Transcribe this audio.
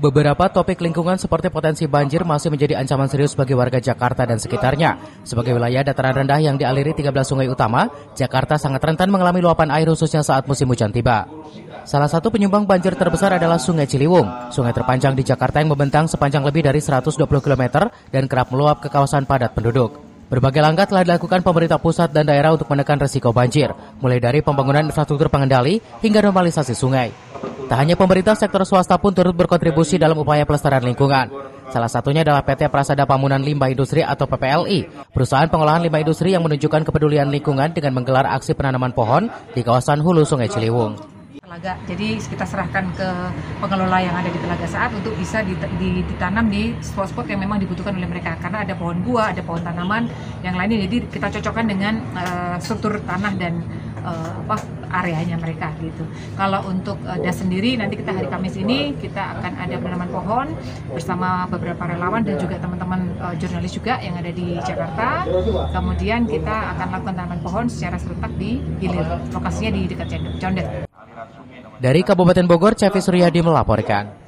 Beberapa topik lingkungan seperti potensi banjir masih menjadi ancaman serius bagi warga Jakarta dan sekitarnya. Sebagai wilayah dataran rendah yang dialiri 13 sungai utama, Jakarta sangat rentan mengalami luapan air khususnya saat musim hujan tiba. Salah satu penyumbang banjir terbesar adalah Sungai Ciliwung, sungai terpanjang di Jakarta yang membentang sepanjang lebih dari 120 km dan kerap meluap ke kawasan padat penduduk. Berbagai langkah telah dilakukan pemerintah pusat dan daerah untuk menekan risiko banjir, mulai dari pembangunan infrastruktur pengendali hingga normalisasi sungai. Tak hanya pemerintah, sektor swasta pun turut berkontribusi dalam upaya pelestarian lingkungan. Salah satunya adalah PT Prasada Pamunan Limbah Industri atau PPLI, perusahaan pengolahan limbah industri yang menunjukkan kepedulian lingkungan dengan menggelar aksi penanaman pohon di kawasan hulu Sungai Ciliwung. Jadi kita serahkan ke pengelola yang ada di Telaga Saat untuk bisa ditanam di spot-spot yang memang dibutuhkan oleh mereka. Karena ada pohon buah, ada pohon tanaman yang lainnya. Jadi kita cocokkan dengan struktur tanah dan areanya mereka gitu. Kalau untuk das sendiri, nanti kita hari Kamis ini kita akan ada penanaman pohon bersama beberapa relawan dan juga teman-teman jurnalis juga yang ada di Jakarta. Kemudian kita akan lakukan tanaman pohon secara serentak di hilir, lokasinya di dekat Condet. Dari Kabupaten Bogor, Cevi Suryadi melaporkan.